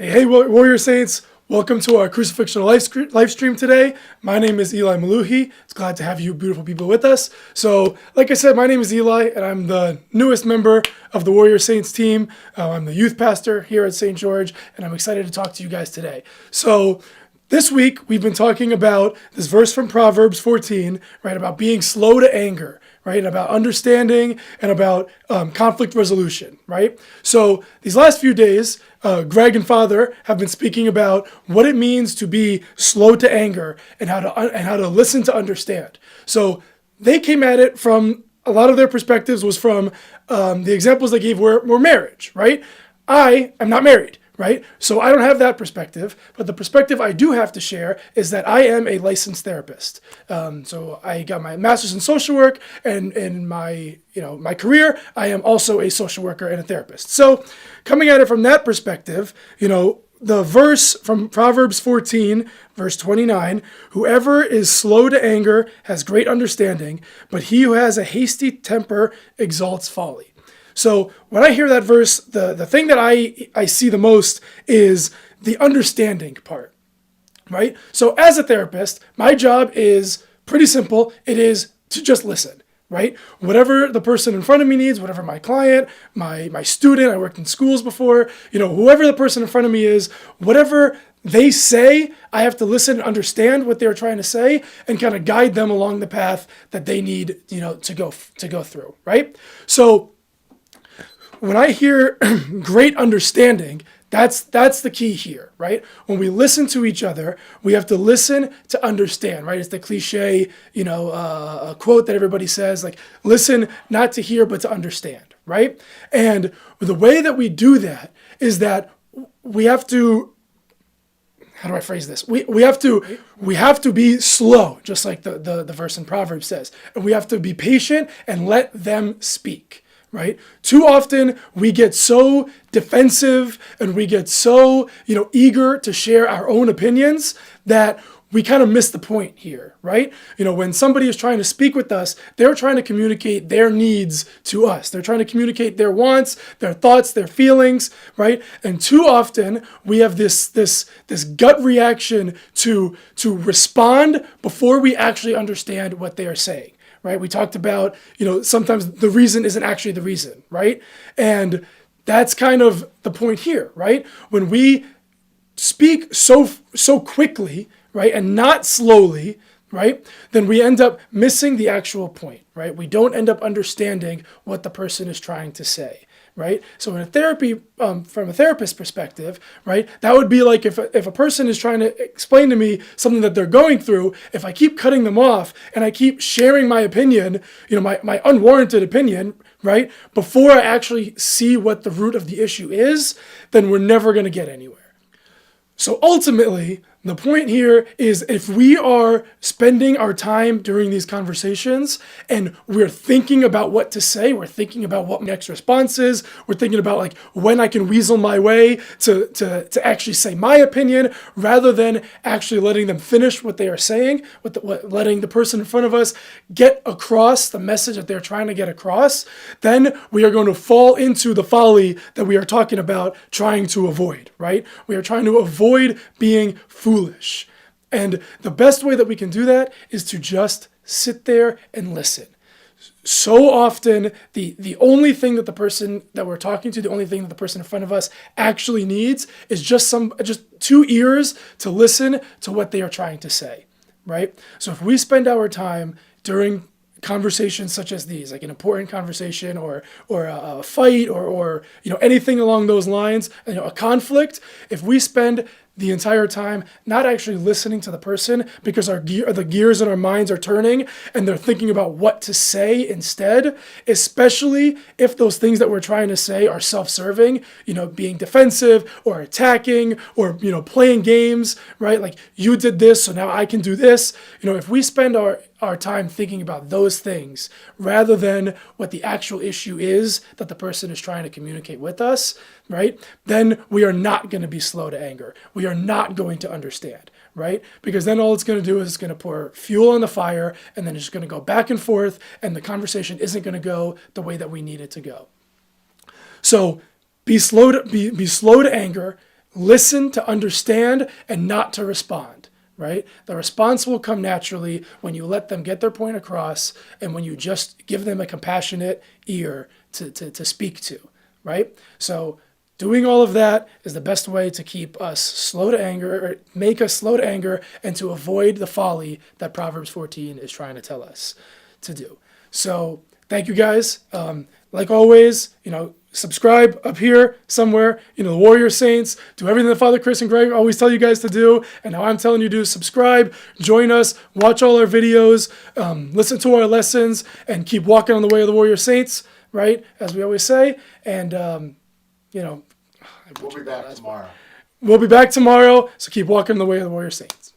Hey, Warrior Saints. Welcome to our Crucifixional live stream today. My name is Eli Maluhi. It's glad to have you beautiful people with us. So, like I said, my name is Eli, and I'm the newest member of the Warrior Saints team. I'm the youth pastor here at St. George, and I'm excited to talk to you guys today. So, this week, we've been talking about this verse from Proverbs 14, right, about being slow to anger, right, and about understanding and about conflict resolution, right? So these last few days, Greg and Father have been speaking about what it means to be slow to anger and how to listen to understand. So they came at it from a lot of their perspectives was from the examples they gave were marriage, right? I am not married. Right? So I don't have that perspective, but the perspective I do have to share is that I am a licensed therapist. So I got my master's in social work, and in my career, I am also a social worker and a therapist. So coming at it from that perspective, the verse from Proverbs 14, verse 29, whoever is slow to anger has great understanding, but he who has a hasty temper exalts folly. So when I hear that verse, the thing that I see the most is the understanding part, right? So as a therapist, my job is pretty simple. It is to just listen, right? Whatever the person in front of me needs, whatever my client, my student, I worked in schools before, whoever the person in front of me is, whatever they say, I have to listen and understand what they're trying to say and kind of guide them along the path that they need, to go through, right? So when I hear great understanding, that's the key here, right? When we listen to each other, we have to listen to understand, right? It's the cliche, a quote that everybody says, like, listen not to hear, but to understand, right? And the way that we do that is that we have to, how do I phrase this? We have to be slow, just like the verse in Proverbs says. And we have to be patient and let them speak. Right? Too often we get so defensive and we get so, eager to share our own opinions that we kind of miss the point here, right? When somebody is trying to speak with us, they're trying to communicate their needs to us. They're trying to communicate their wants, their thoughts, their feelings, right? And too often we have this gut reaction to respond before we actually understand what they are saying. Right? We talked about, sometimes the reason isn't actually the reason, right? And that's kind of the point here, right? When we speak so quickly, right, and not slowly, right, then we end up missing the actual point, right? We don't end up understanding what the person is trying to say. Right? So in a therapy, from a therapist perspective, right, that would be like if a person is trying to explain to me something that they're going through, if I keep cutting them off and I keep sharing my opinion, my unwarranted opinion, right, before I actually see what the root of the issue is, then we're never going to get anywhere. So ultimately, the point here is if we are spending our time during these conversations and we're thinking about what to say, we're thinking about what my next response is, we're thinking about like when I can weasel my way to actually say my opinion rather than actually letting them finish what they are saying, letting the person in front of us get across the message that they're trying to get across, then we are going to fall into the folly that we are talking about trying to avoid, right? We are trying to avoid being foolish. And the best way that we can do that is to just sit there and listen. So often, the only thing that the person that we're talking to, the only thing that the person in front of us actually needs is just two ears to listen to what they are trying to say, right? So if we spend our time during conversations such as these, like an important conversation or a fight or anything along those lines, a conflict, if we spend the entire time not actually listening to the person because the gears in our minds are turning and they're thinking about what to say instead, especially if those things that we're trying to say are self-serving, being defensive or attacking or, playing games, right? Like you did this, so now I can do this. If we spend our time thinking about those things rather than what the actual issue is that the person is trying to communicate with us, right? Then we are not going to be slow to anger. We are not going to understand, right? Because then all it's going to do is it's going to pour fuel on the fire and then it's just going to go back and forth and the conversation isn't going to go the way that we need it to go. So be slow to anger listen to understand and not to respond, right? The response will come naturally when you let them get their point across and when you just give them a compassionate ear to speak to, right? So doing all of that is the best way to keep us slow to anger, or make us slow to anger, and to avoid the folly that Proverbs 14 is trying to tell us to do. So thank you guys. Like always, subscribe up here somewhere. The Warrior Saints do everything that Father Chris and Greg always tell you guys to do, and now I'm telling you to subscribe, join us, watch all our videos, listen to our lessons, and keep walking on the way of the Warrior Saints, right? As we always say. And we'll be back tomorrow. So keep walking the way of the Warrior Saints.